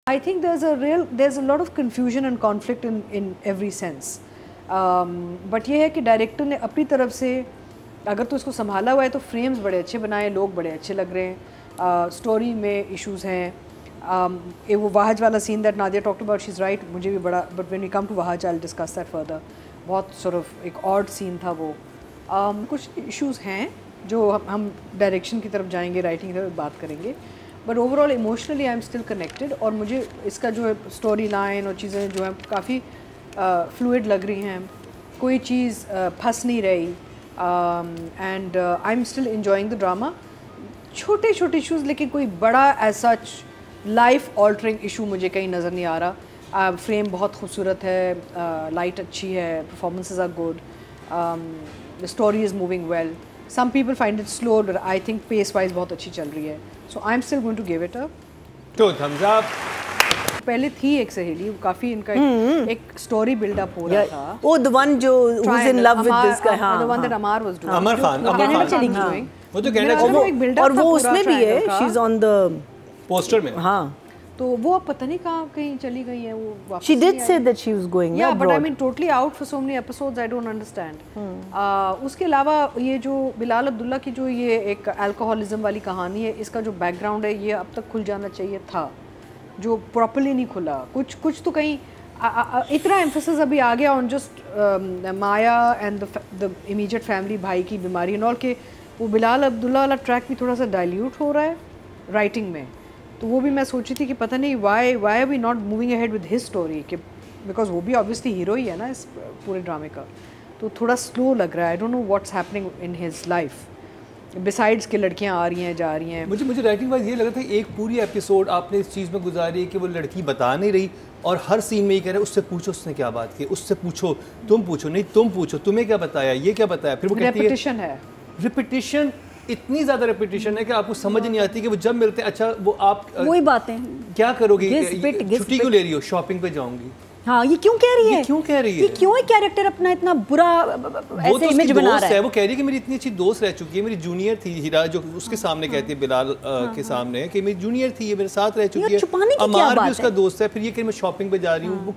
I think there's a lot of confusion and conflict in every sense. But ये है कि director ने अपनी तरफ से अगर तो इसको संभाला हुआ है तो फ्रेम्स बड़े अच्छे बनाए, लोग बड़े अच्छे लग रहे हैं, स्टोरी में इश्यूज हैं. वो वाहज वाला scene that Nadia talked about, she is right, मुझे भी बड़ा, but when we come to Wahaj I will discuss that further. बहुत सॉर्ट ऑफ एक ऑड सीन था वो. कुछ इश्यूज हैं जो हम डायरेक्शन की तरफ जाएंगे, राइटिंग की तरफ बात करेंगे, but overall emotionally I am still connected. और मुझे इसका जो है स्टोरी लाइन और चीज़ें जो है काफ़ी फ्लूइड लग रही हैं, कोई चीज़ फंस नहीं रही, and I am still enjoying the drama. छोटे छोटे इशूज़, लेकिन कोई बड़ा ऐसा लाइफ ऑल्टरिंग इशू मुझे कहीं नज़र नहीं आ रहा. फ्रेम बहुत खूबसूरत है, लाइट अच्छी है, performances are good, the story is moving well. Some people find it slow, but I think pace wise बहुत अच्छी चल रही है. So I am still going to give it a thumbs up. पहले थी एक सहेली, काफी इनका एक स्टोरी बिल्डअप हो रहा था. Oh, the one जो who's in love with this guy. हाँ, the one that Amar was doing. अमर खान वो तो कहना और वो उसमें भी है, she's on the पोस्टर में. हाँ. तो वो अब पता नहीं कहाँ कहीं चली गई है वो वापस. She did say that she was going. Yeah, but I mean totally out for so many episodes. I don't understand. उसके अलावा ये जो बिलाल अब्दुल्ला की जो ये एक अल्कोहलिज्म वाली कहानी है, इसका जो बैकग्राउंड है ये अब तक खुल जाना चाहिए था, जो प्रॉपर्ली नहीं खुला. कुछ तो कहीं इतना एम्फेसिस अभी आ गया on just Maya and the immediate family, भाई की बीमारी एंड ऑल, के वो बिलाल अब्दुल्ला वाला ट्रैक भी थोड़ा सा डाइल्यूट हो रहा है राइटिंग में. तो वो भी मैं सोची थी कि पता नहीं why are we not moving ahead with his story, कि बिकॉज वो भी ऑब्वियसली हीरो ही है ना इस पूरे ड्रामे का. तो थोड़ा स्लो लग रहा है. I don't know what's happening in his life besides के लड़कियां आ रही हैं जा रही हैं. मुझे राइटिंग वाइज ये लगा था एक पूरी एपिसोड आपने इस चीज़ में गुजारी कि वो लड़की बता नहीं रही और हर सीन में ये कह रहे उससे पूछो उसने क्या बात की, उससे पूछो, तुम पूछो, नहीं तुम पूछो, तुम्हें क्या बताया, ये क्या बताया. फिर वो कहती है रेपिटेशन है, रिपीटिशन, इतनी ज़्यादा रिपीटिशन है कि आपको समझ नहीं आती कि वो जब मिलते हैं, अच्छा वो आप वही बातें क्या करोगी, छुट्टी क्यों ले रही हो, शॉपिंग पे जाऊंगी. हाँ, ये क्यों कह रही है, क्यों कह रही है, ये क्यों एक कैरेक्टर अपना इतना बुरा ऐसे इमेज बना रहा है. वो कह रही है कि मेरी इतनी अच्छी दोस्त रह चुकी है, मेरी जूनियर थी हीरा, जो उसके सामने कहती है बिलाल के सामने कि मेरी जूनियर थी, ये मेरे साथ रह चुकी है, अमार भी उसका दोस्त है. फिर ये कि मैं शॉपिंग पे जा रही हूँ.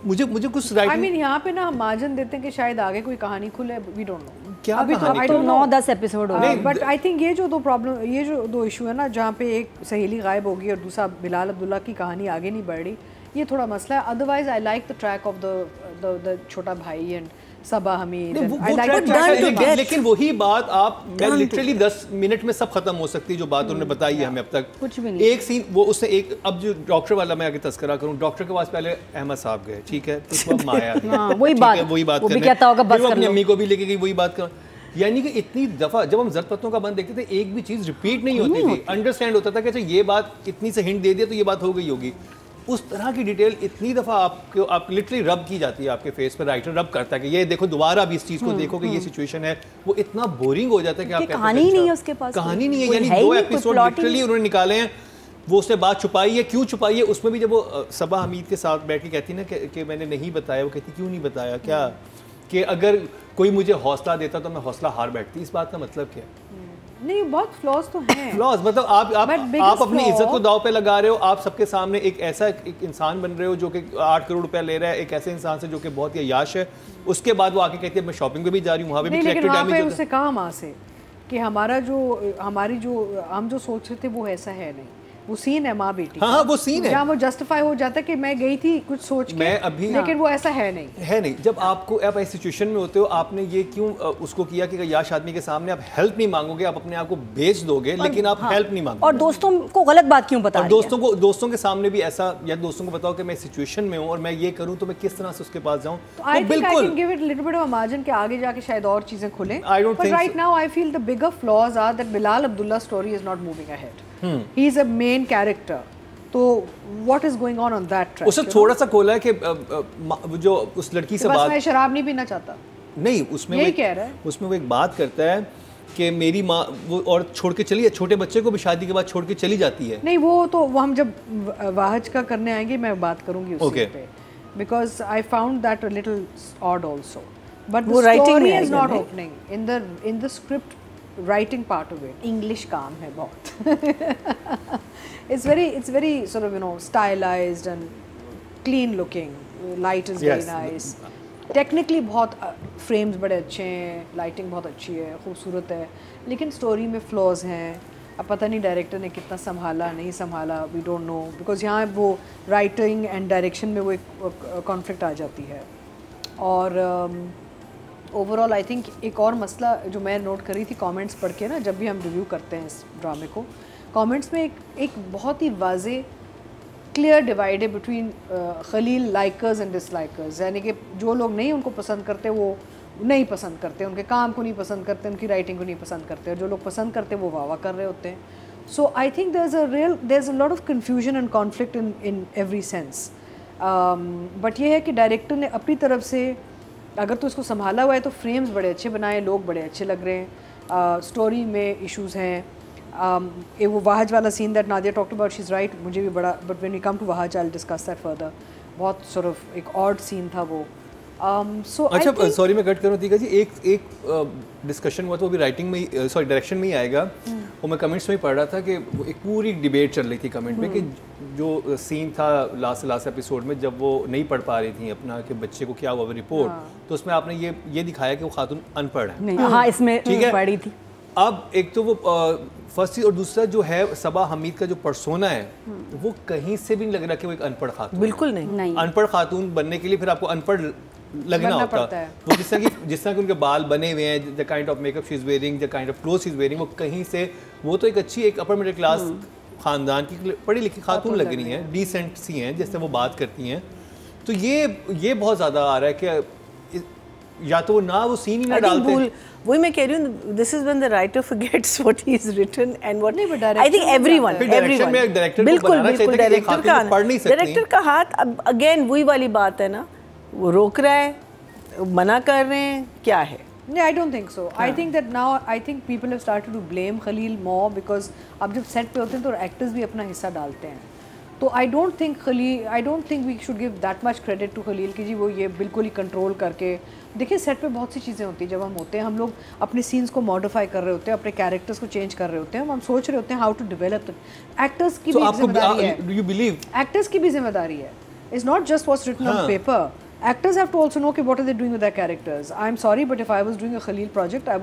मुझे कुछ राइटिंग, आई मीन यहाँ पे ना हम मार्जिन देते हैं कि शायद आगे कोई कहानी खुले, वी डोंट नो क्या. अभी तो 9-10 एपिसोड हो गए, बट आई थिंक ये जो दो प्रॉब्लम, ये जो दो इशू है ना, जहाँ पे एक सहेली गायब होगी और दूसरा बिलाल अब्दुल्ला की कहानी आगे नहीं बढ़ रही, ये थोड़ा मसला है. Otherwise I like the track of the छोटा भाई एंड सबा हमीद. लेकिन वही बात आप, मैं लिटरली 10 मिनट में सब खत्म हो सकती है जो बात उन्होंने बताई है हमें अब तक. कुछ भी नहीं. एक सीन वो उसने एक, अब जो डॉक्टर वाला मैं आगे तस्करा करूं, डॉक्टर के पास पहले अहमद साहब गए, ठीक है, तो माया वही बात करने, अपनी अम्मी को भी लेके गई, वही बात कर. यानी कि इतनी दफ़ा जब हम जरद पत्तों का बंद देखते थे एक भी चीज़ रिपीट नहीं होती थी, अंडरस्टैंड होता था कि अच्छा ये बात इतनी से हिंट दे दिया तो ये बात हो गई होगी. उस तरह की डिटेल इतनी दफ़ा आप लिटरली रब की जाती है आपके फेस पर, राइटर रब करता है कि ये देखो दोबारा भी इस चीज़ को देखो कि ये सिचुएशन है. वो इतना बोरिंग हो जाता है कि आप कहानी नहीं है उसके पास, कहानी नहीं है. यानी 2 एपिसोड लिटरली उन्होंने निकाले हैं. वो उसने बात छुपाई है, क्यों छुपाई है, उसमें भी जब वो सबा हमीद के साथ बैठ के कहती ना कि मैंने नहीं बताया, वो कहती क्यों नहीं बताया, क्या कि अगर कोई मुझे हौसला देता तो मैं हौसला हार बैठती. इस बात का मतलब क्या है? नहीं, बहुत फ्लॉज तो हैं. फ्लॉज मतलब आप अपनी इज्जत को दाव पे लगा रहे हो. आप सबके सामने एक ऐसा एक इंसान बन रहे हो जो कि 8 करोड़ रुपया ले रहा है, एक ऐसे इंसान से जो कि बहुत ही अयाश है. उसके बाद वो आके कहती है मैं शॉपिंग पे भी जा रही हूँ, वहाँ पे भी कैरेक्टर डैमेज होता है. उससे कहा वहाँ से कि हमारी जो हम जो सोच रहे थे वो ऐसा है नहीं. वो सीन है माँ बेटी. हाँ, वो सीन है जहाँ वो जस्टिफाई हो जाता है कि मैं गई थी कुछ सोच के, लेकिन वो ऐसा है नहीं. जब आपको आप ऐसी सिचुएशन में होते हो, आपने ये क्यों उसको किया कि याश आदमी के सामने आप हेल्प नहीं मांगोगे, आप अपने आप को बेच दोगे, लेकिन आप हेल्प नहीं मांगोगे. और दोस्तों को गलत बात क्यों बता रही है? दोस्तों के सामने भी ऐसा, या दोस्तों को बताओ कि मैं सिचुएशन में हूँ और मैं ये करूँ तो मैं किस तरह से उसके पास जाऊँ. बिल्कुल give it little bit of margin कि आगे जाके शायद और चीजें खुलें. But right now I feel the bigger flaws are that Bilal Abdullah story is not moving ahead. He is a main character. तो what is going on that track? उसे थोड़ा सा खोला है कि जो उस लड़की से बात, मैं शराब नहीं पीना चाहता, नहीं उसमें यही कह रहा है. उसमें वो एक बात करता है कि मेरी माँ वो और छोड़ के चली, छोटे बच्चे को भी शादी के बाद छोड़ के चली जाती है. नहीं, वो तो वो हम जब वाहज का करने आएंगे मैं बात करूंगी उस पे, because I found that a little odd also, but the story is not opening in the script. writing part of it. English काम है बहुत. It's very sort of stylized and clean looking. Light is very nice. Technically बहुत frames बड़े अच्छे हैं, lighting बहुत अच्छी है, खूबसूरत है. लेकिन story में flaws हैं. अब पता नहीं डायरेक्टर ने कितना संभाला नहीं संभाला, वी डोंट नो, बिकॉज यहाँ वो राइटिंग एंड डायरेक्शन में वो एक कॉन्फ्लिक्ट आ जाती है. और ओवरऑल आई थिंक एक और मसला जो मैं नोट करी थी कमेंट्स पढ़ के ना, जब भी हम रिव्यू करते हैं इस ड्रामे को, कमेंट्स में एक बहुत ही वाजे क्लियर डिवाइड है बिटवीन खलील लाइकर्स एंड डिसलाइकर्स. यानी कि जो लोग नहीं उनको पसंद करते वो नहीं पसंद करते, उनके काम को नहीं पसंद करते, उनकी राइटिंग को नहीं पसंद करते, और जो लोग पसंद करते वो वाह वाह कर रहे होते हैं. So I think there is a lot of confusion and conflict in every sense. But ये है कि डायरेक्टर ने अपनी तरफ से, अगर तो इसको संभाला हुआ है तो फ्रेम्स बड़े अच्छे बनाए, लोग बड़े अच्छे लग रहे हैं, स्टोरी में इश्यूज़ हैं. वो वाहज वाला scene that Nadia talked about, she is right, मुझे भी बड़ा, but when we come to Wahaj I will discuss that further. बहुत सॉर्ट ऑफ एक ऑड सीन था वो. अच्छा सॉरी मैं कट करूँ तीका जी, एक डिस्कशन हुआ था, वो भी राइटिंग में सॉरी डायरेक्शन में ही आएगा. वो मैं कमेंट्स में ही पढ़ रहा था कि एक पूरी डिबेट चल रही थी कमेंट में कि जो सीन था लास्ट एपिसोड में जब वो नहीं पढ़ पा रही थी अपना कि बच्चे को क्या हुआ रिपोर्ट, तो उसमें आपने ये दिखाया कि वो खातून अनपढ़ है. हाँ इसमें ठीक है पढ़ी थी. अब एक तो वो फर्स्ट चीज, और दूसरा जो है सबा हमीद का जो पर्सोना है वो कहीं से भी नहीं लग रहा कि वो एक अनपढ़ खातून, बिल्कुल नहीं. अनपढ़ खातून बनने के लिए फिर आपको अनपढ़ लगना होता है. वो जिस तरह के उनके बाल बने हुए हैं, the kind of makeup she is wearing, the kind of cloth she is wearing, वो कहीं से, वो तो एक अच्छी एक अपर मिडिल क्लास खानदान की पढ़ी लिखी खातून लग रही हैं, डिसेंट सी हैं जैसे वो बात करती हैं. तो ये बहुत ज़्यादा आ रहा है कि या तो वो सीन ही ना डालते. वही मैं कह रही हूँ, this is when the writer forgets what he is written and what I think everyone बिल्कुल डायरेक्टर का हाथ. अब अगेन वही वाली बात है ना, वो रोक रहा है, मना कर रहे हैं, क्या है. No, I don't think so. I think that now I think people have started to blame Khalil more because अब जब सेट पे होते हैं तो एक्टर्स भी अपना हिस्सा डालते हैं. तो I don't think we should give that much credit to Khalil कि जी वो ये बिल्कुल ही कंट्रोल करके. देखिए सेट पे बहुत सी चीज़ें होती हैं, जब हम होते हैं हम लोग अपने सीन्स को मॉडिफाई कर रहे होते हैं, अपने कैरेक्टर्स को चेंज कर रहे होते हैं, हम सोच रहे होते हैं हाउ टू डेवलप. एक्टर्स की भी जिम्मेदारी है, एक्टर्स की भी जिम्मेदारी है. It's not just what's written on paper. Actors have to also know what are they doing with their characters. I'm sorry, but if I was doing a Khalil project, I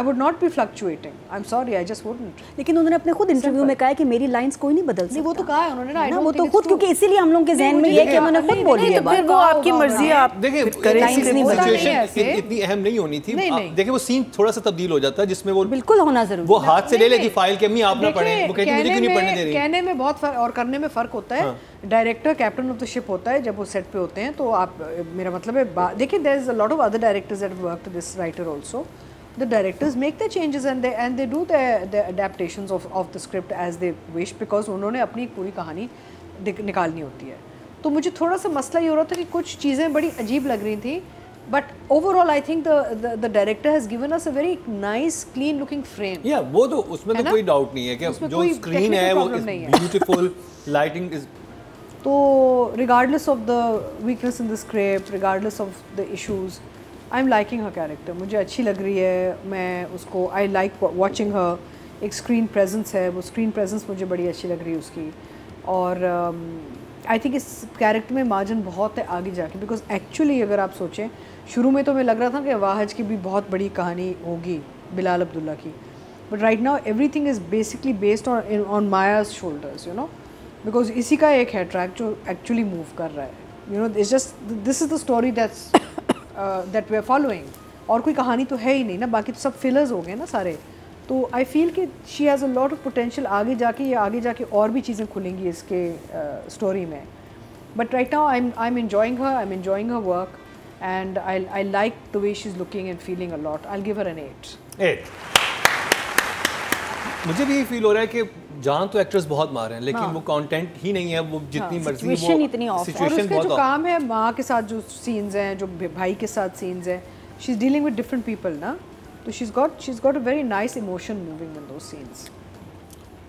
would not be fluctuating. I'm sorry, I just wouldn't. लेकिन उन्होंने अपने खुद interview में कहा है कि मेरी lines कोई नहीं बदल सकता. नहीं वो तो कहा है उन्होंने ना, वो तो खुद, क्योंकि इसीलिए हम लोग के ज़हन में ये कि उन्होंने खुद बोली है. फिर वो आपकी मर्जी है, आप देखिए सिचुएशन इतनी अहम नहीं होनी थी. देखिए वो सीन थोड़ा सा तब्दील हो जाता है जिसमें वो बिल्कुल होना जरूरी. वो हाथ से ले लेगी फाइल के, अम्मी आप ना पढ़ें, वो कहती मुझे क्यों नहीं पढ़ने दे रही. कहने में बहुत फर्क और करने में फ़र्क होता है. Director captain of the ship होता है जब वो सेट पे होते हैं. तो आप, मेरा मतलब है, देखिए there is a lot of other directors that have worked this writer also. The directors make their changes and they do the adaptations of the script as they wish because उन्होंने अपनी पूरी कहानी निकालनी होती है. तो मुझे थोड़ा सा मसला ये हो रहा था कि कुछ चीज़ें बड़ी अजीब लग रही थी. But overall, I think the director has given us a very nice, clean looking frame. Yeah, वो तो उसमें तो कोई डाउट नहीं है कि जो स्क्रीन है वो beautiful, lighting is. तो regardless of the weakness in the script, regardless of the issues, I'm liking her character. मुझे अच्छी लग रही है, मैं उसको I like watching her. एक स्क्रीन प्रेजेंस है, वो स्क्रीन प्रेजेंस मुझे बड़ी अच्छी लग रही है उसकी. और आई थिंक इस कैरेक्टर में मार्जिन बहुत है आगे जाके, बिकॉज एक्चुअली अगर आप सोचें शुरू में तो हमें लग रहा था कि वाहज की भी बहुत बड़ी कहानी होगी बिलाल अब्दुल्ला की, but right now everything is basically based on Maya's shoulders, you know, because इसी का एक है ट्रैक जो एक्चुअली मूव कर रहा है. You know, it's just this is the story that we are following. और कोई कहानी तो है ही नहीं ना, बाकी तो सब फिलर्स हो गए ना सारे. तो आई फील कि she has a lot of potential आगे जाके और भी चीज़ें खुलेंगी इसके स्टोरी में. But right now I am enjoying her work and I like the way she's looking and feeling a lot. I'll give her an 8. मुझे भी फील हो रहा है कि जान तो एक्टर्स बहुत मार हैं, लेकिन वो कंटेंट ही नहीं है, वो जितनी मर्जी वो सिचुएशन बहुत जो काम है, माँ के साथ जो सीन्स हैं, जो भाई के साथ सीन्स हैं, she is dealing with different people ना, तो she is got a very nice emotion moving in those scenes.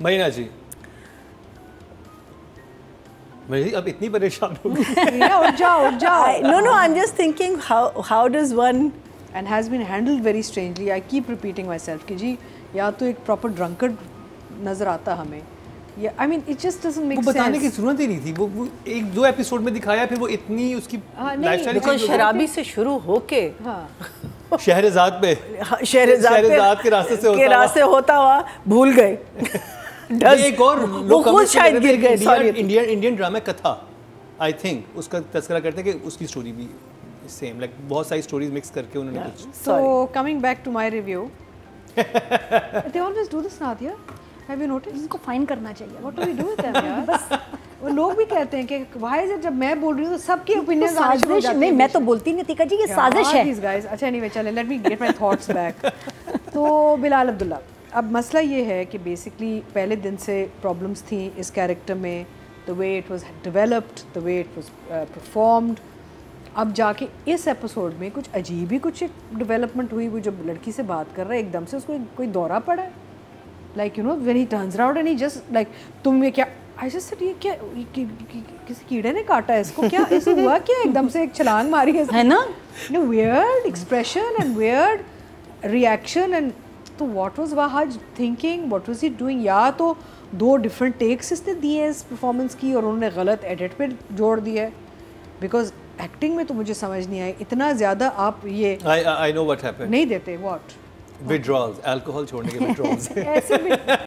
महीना जी मैं अब इतनी परेशान हो गई. उठ जाओ. No, I'm just thinking how does one and has been handled very strangely. I keep repeating myself कि जी या तो एक proper drunkard नज़र आता हमें, या I mean it just doesn't make sense. वो बताने की ज़रूरत ही नहीं थी, वो एक दो एपिसोड में दिखाया, फिर वो इतनी उसकी लाइफस्टाइल बिकॉज़ शराबी से शुरू होके शहरज़ाद पे शहरज़ाद के रास्ते से होता हुआ भूल गए। एक और लोग खुद शायद गिर गए। सॉरी, इंडियन ड्रामा कथा आई थिंक उसका तस्करा करते हैं कि उसकी स्टोरी भी सेम, लाइक बहुत सारी स्टोरीज मिक्स करके उन्होंने कुछ। So coming back to my review, they always do this, Nadia. Have you noticed? इनको फाइन करना चाहिए। What do we do with them यार? बस वो लोग भी कहते हैं कि why is it जब मैं बोल रही हूँ तो सबकी ओपिनियंस आने शुरू हो जाती हैं। नहीं, मैं तो बोलती नहीं थी जी, ये साजिश है। These guys, अच्छा anyway चले, let me get my thoughts back. तो बिलाल अब्दुल्ला, अब मसला ये है कि बेसिकली पहले दिन से प्रॉब्लम्स थी इस कैरेक्टर में, the way it was developed, the way it was performed. अब जाके इस एपिसोड में कुछ अजीब ही कुछ डेवलपमेंट हुई। वो जब लड़की से बात कर रहा है एकदम से उसको कोई दौरा पड़ा है, like you know when he turns around and he just like तुम ये क्या, आई जस्ट सेड ये क्या, किसी कीड़े ने काटा है इसको, क्या इसे हुआ क्या, एकदम से एक छलांग मारी है ना, no weird expression and weird reaction. And तो what was Wahaj thinking, what was he doing? या तो दो डिफरेंट टेक्स इसने दिए इस परफॉर्मेंस की और उन्होंने गलत एडिट पे जोड़ दिया है, बिकॉज एक्टिंग में तो मुझे समझ नहीं आई इतना ज़्यादा आप ये I know what happened. नहीं देते। व्हाट? Withdrawals, अल्कोहल छोड़ने के withdrawals. ऐसे भी